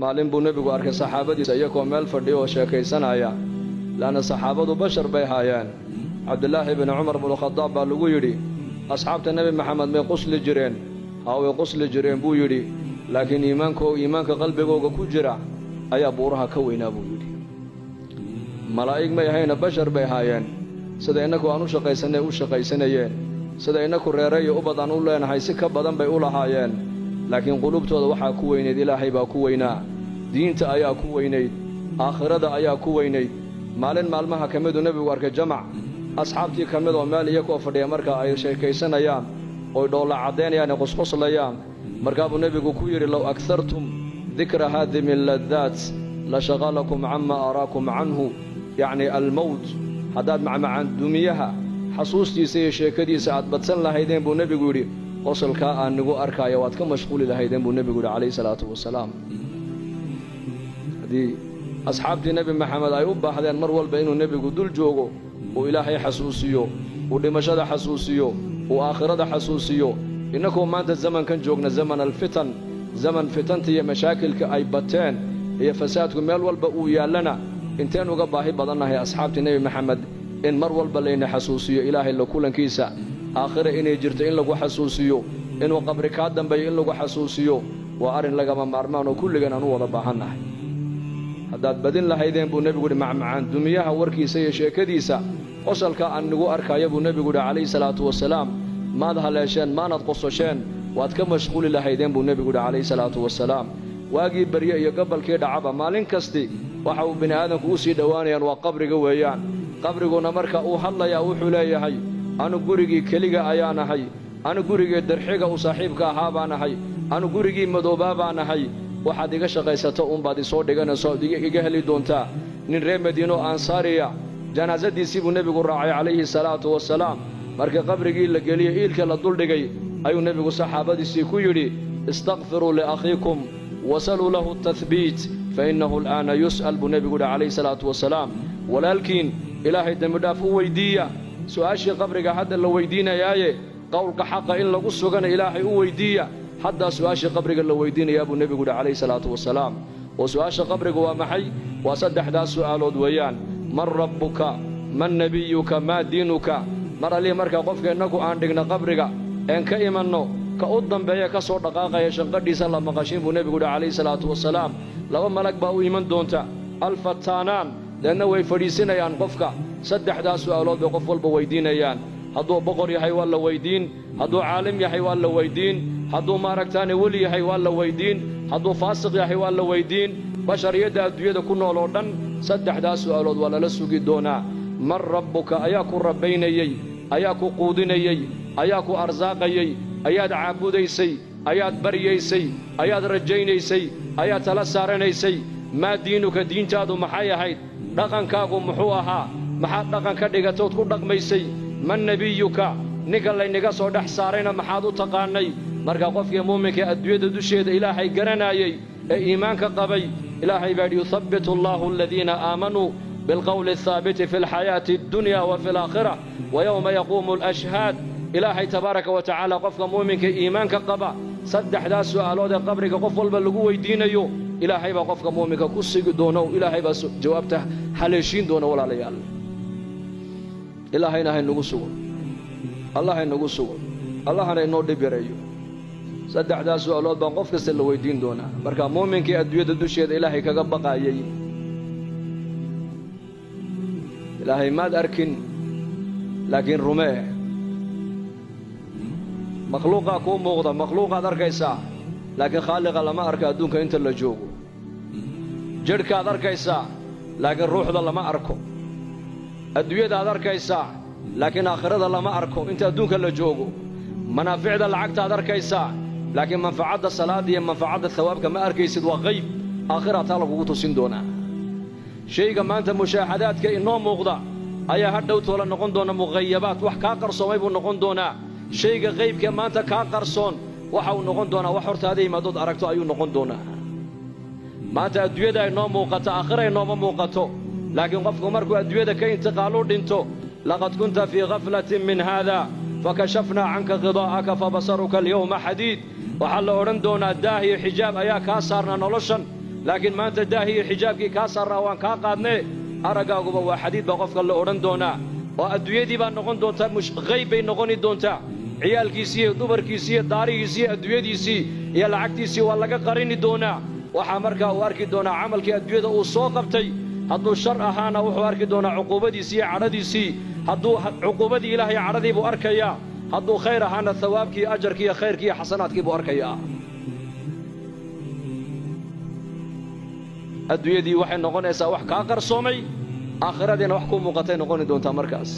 maalin buu nabigu arkay saxaabadiisa iyagoo meel fadhiyo oo sheekaysanaya laana saxaabadu bashar bay haayeen cabdulaahi ibn cumar ibn khadaab baa lagu yidhi asxaabta nabi maxamed may qosli jireen way qosli jireen buu yidhi laakiin iimaanka qalbigooga ku jira ayaa buuraha ka weynaa buu yidhi malaa'ig may ahayna bashar bay haayeen sida innagu aan u shaqaysanayeen sida innagu reereeyo u badan u leenahay si ka badan bay u lahaayeen laakiin qulubtooda waxaa ku weynayd ilaahay baa ku weynaa diinta ayaa ku weynayd aakhirada ayaa ku weynayd maalin maalmaha ka miduu nebigu arkay jamac asxaabtii ka mid oo meel iyagoo fadhiya marka ay sheekaysanayaan oy dhoolla caddaynayaan ee qosqoslayaan markaa buu nebigu ku yidhi low aghartum dikra haadimi laddaat la shaqalakum camaa araakum canhu yacni almowt haddaad macmacaan dumiyaha xasuustiisa iyo sheekadiisa aad badsan lahaydeen buu nebigu yidhi qosolkaa aan nigu arkaayo waad ka mashquuli lahaydeen buu nebigu yidhi calayhi salaatu wasalaam haddii asxaabtii nebi maxamed ay u baahdeen mar walba inuu nebigu dul joogo uu ilaahay xasuusiyo uu dhimashada xasuusiyo uu aakhirada xasuusiyo innakoo maanta zamankan joogna zaman alfitan zaman fitanta iyo mashaakilka ay bateen iyo fasaadku meel walba uu yaallana inteen uga baahi badannahay asxaabtii nebi maxamed in mar walba layna xasuusiyo ilaahay la kulankiisa aakhira inay jirto in lagu xasuusiyo inuu qabri kaa dambeeyo in lagu xasuusiyo waa arrin lagama maarmaan oo kulligan aan u wada baahannahay haddaad badin lahaydeen buu nebigu yidhi macmacaan dumiyaha warkiisa iyo sheekadiisa qosalka aan nigu arkaayo buu nebigu yidhi calayhi salaatu wasalaam maad haleesheen maanad qososheen waad ka mashquuli lahaydeen buu nebigu yidhi calayhi salaatu wasalaam waagii barye iyo gabalkii dhacaba maalin kasti waxa uu bini aadamku u sii dhowaanayaan waa qabriga weeyaan qabriguna marka uu hadlayaa wuxuu leeyahay anu gurigii keliga ayaan ahay anu gurigii darxiga u saaxiibka ahaa baan ahay anu gurigii madoobaa baan ahay waxaad iga shaqaysato uunbaad isoo dhiganayso ood iga heli doontaa nin reer madiino ansaariya janaasadiisii buu nebigu raacay calayhi salaatu wasalaam markii qabrigii la geliyey iilka la duldhigay ayuu nebigu saxaabadiisii ku yidhi istakfiruu liakhiikum wasaluu lahu tahbiit fa innahu al'aana yus'al buu nebigu yidhi calayhi salaatu wasalaam walaalkiin ilaahay dembidhaaf u weyddiiya su'aashii qabriga hadda la weyddiinayaaye qowlka xaqa in lagu sugana ilaahay u weyddiiya haddaa su'aashii qabriga la weyddiinayaa buu nebigu yidhi calayhi salaatu wasalaam oo su'aasha qabriga waa maxay waa saddexdaas su'aalood weeyaan man rabbuka man nebiyuka maa diinuka mar allii markaa qofka innagu aan dhigna qabriga een ka imanno ka u dambeeya ka soo dhaqaaqaya shanqadhiisa la maqashin buu nebigu yidhi calayhi salaatu wasalaam laba malag baa u iman doonta alfataanaan deedna way fadhiisinayaan qofka saddexdaas su'aalood bay qof walba weyddiinayaan hadduu boqor yahay waa la weyddiin hadduu caalim yahay waa la weyddiin hadduu maaragtaane weli yahay waa la weyddiin hadduu faasiq yahay waa la weyddiin bashariyadda adduunyada ku nool oo dhan saddexdaas su'aalood waa lala sugi doonaa man rabbuka ayaa ku rabbaynayey ayaa ku quudinayey ayaa ku arsaaqayey ayaad caabudaysay ayaad baryaysay ayaad rajaynaysay ayaad tala saaranaysay maa diinuka diintaadu maxay ahayd dhaqankaagu muxuu ahaa maxaad dhaqan ka dhigatood ku dhaqmaysay man nebiyuka ninka laynaga soo dhex saarayna maxaad u taqaannay marka qofkii muuminka adduunyada dusheeda ilaahay garanaayey ee iimaanka qabay ilaahay baa yidhi yuthabbitu allaahu aladiina aamanuu bilqowli athaabiti fi alxayaati addunya wa fi alaakhira wa yowma yaquumu alashhaad ilaahay tabaaraka wa tacaala qofka muuminka iimaanka qaba saddexdaas su'aalood ee qabriga qof walba lagu weyddiinayo ilaahay baa qofka muuminka ku sigi doona oo ilaahay baa jawaabta haleeshiin doona walaalayaal ilaahayna haynagu sugo allah haynagu sugo allahana inoo dhib yareeyo saddexdaas su'aalood baan qof kasta la weyddiin doonaa marka muuminkii adduunyada dusheeda ilaahay kaga baqaayay ilaahay maad arkin laakiin rumee makhluuqaa kuu muuqda makhluuqaad arkaysaa laakiin khaaliqa lama arka adduunka inta la joogo jidhkaad arkaysaa laakiin ruuxda lama arko adduunyadaad arkaysaa laakiin aakhirada lama arko inta adduunka la joogo manaaficda lacagtaad arkaysaa laakiin manfacadda salaada iyo manfacadda thawaabka ma arkaysid waa qayb aakhira taa lagugu tusin doonaa shayga maanta mushaahadaadka inoo muuqda ayaa hadhow toola noqon doona muqayabaad wax kaa qarsoomay buu noqon doonaa shayga qaybka maanta kaa qarsoon waxa uu noqon doonaa wax hortaada yimaadood aragto ayuu noqon doonaa maanta adduunyada inoo muuqata aakhira inooma muuqato laakiin qofku markuu adduunyada ka intiqaalu dhinto laqad kunta fii ghaflatin min haada fakashafnaa canka qidaa'aka fabasaruka alyawma xadiid waxaa la odhan doonaa daah iyo xijaab ayaa kaa saarnaa noloshan laakiin maanta daahiyo xijaabkii kaa saaraa waan kaa qaadnee araggaaguba waa xadiid baa qofka la odhan doonaa oo adduunyadii baa noqon doontaa hayb bay noqoni doontaa ciyaalkiisii iyo dumarkiisii iyo daarihiisii iyo adduunyadiisii iyo lacagtiisii waa laga qarini doonaa waxaa markaa uu arki doonaa camalkii adduunyada uu soo qabtay hadduu shar ahaana wuxuu arki doonaa cuquubadiisii iyo cadhadiisii hadduu cuquubadii ilaahay cadhadii buu arkayaa hadduu khayr ahaana hawaabkii ajarkii iyo khayrkii iyo xasanaadkii buu arkayaa adduunyadii waxay noqonaysaa wax kaa qarsoomay aakhiradiina wax ku muuqatay noqoni doontaa markaas